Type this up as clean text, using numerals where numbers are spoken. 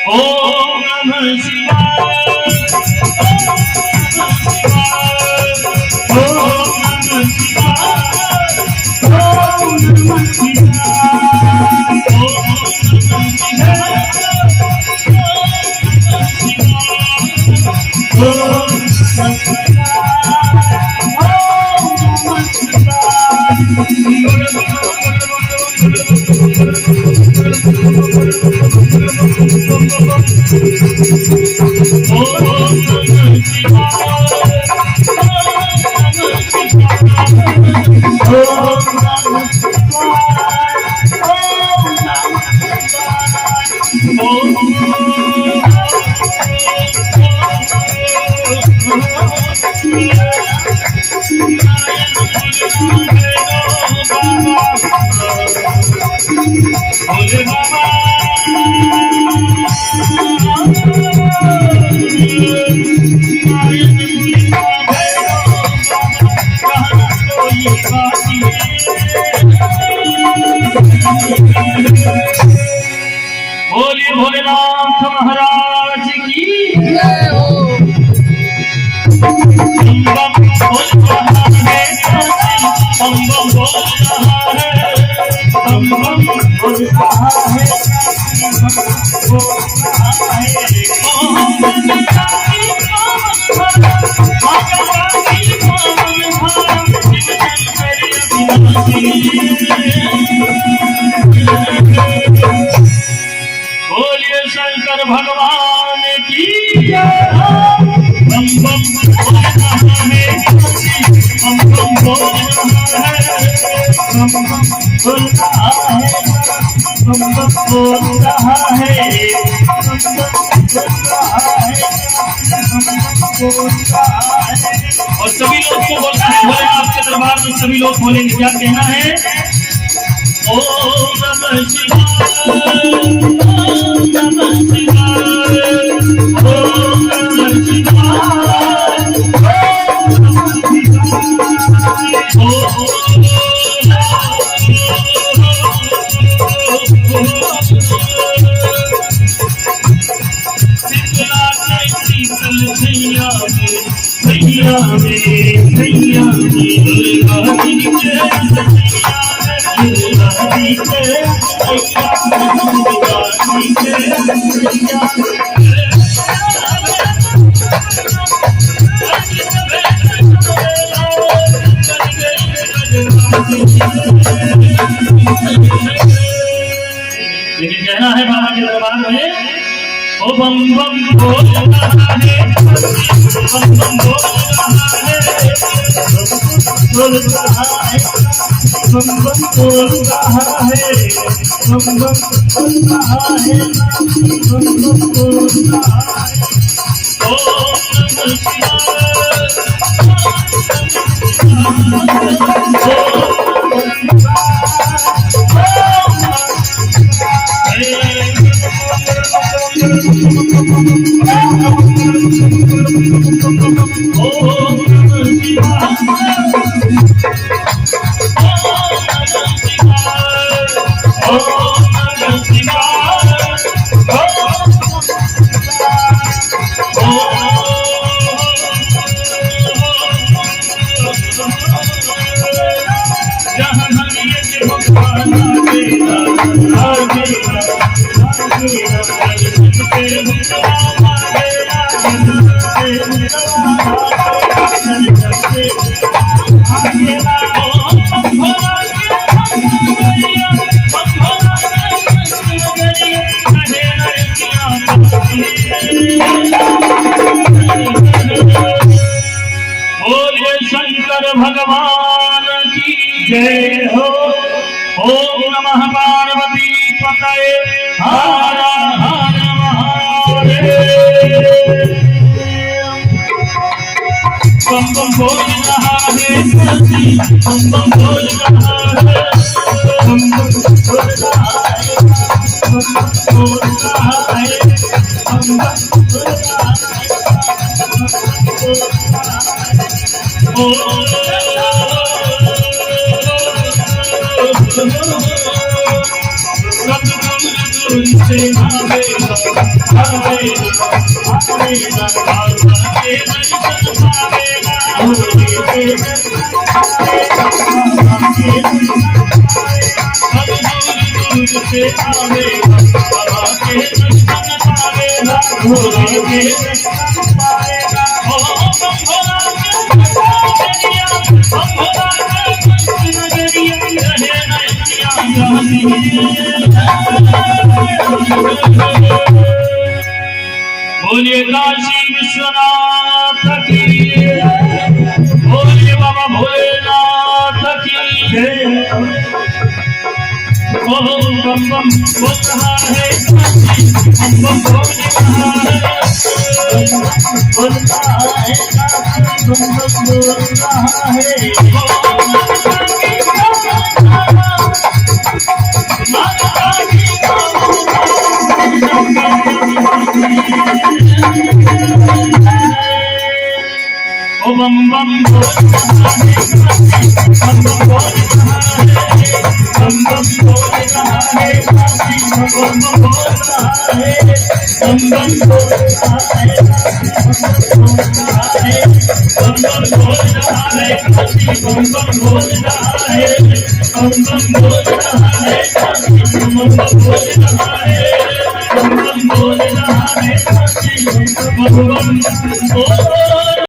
ओम नमः शिवाय, ओम नमः शिवाय, ओम नमः शिवाय, ओम नमः शिवाय, ओम नमः बोलिए भोलेनाथ महाराज की जय हो। बम बोल रहा है, बम बोल रहा है, बम बोल रहा है, बोलिए शंकर भगवान की जय। बम बम बोल रहा है, बम बम बोल रहा है, बम बम बोल रहा है, बम बम बोल रहा है, बम बम बोल रहा है, बम बम बोल रहा है। और सभी लोग को बोलना है, बोले आपके दरबार में सभी लोग बोलेंगे, क्या कहना है? ओम नमः शिवाय, ओम नमः शिवाय, ओम नमः शिवाय, लेकिन कहना है बाबा के दरबार में, ओ बम बम बोल रहा है, बम बम बोल रहा है, बोल रहा है, बम बम बोल रहा है, बम बम बोल रहा है, बम बम बोल रहा है। ओम नमः बोलिए शंकर भगवान की जय हो। ओम नमः पार्वती पतये हर हर महादेव। बम बम बोल रहा है, बम बम बोल रहा है, बम बम बोल रहा है, बम बम बोल रहा है, बम बम बोल रहा है, बम बम बोल रहा है। बोलिए काशी विश्वनाथ की बोलिए बाबा भोलेनाथ की ओम बम बम बोल रहा है बम बम बोल रहा है बोल रहा है बम बम बोल रहा है ओ बम बम बोल रहा है बम बम बोल रहा है बम बम बोल रहा है बम बम बोल रहा है बम बम बोल रहा है बम बम बोल रहा है बम बम बोल रहा है बम बम बोल रहा है बम बम बोल रहा है बम बम बोल रहा है बम बम बोल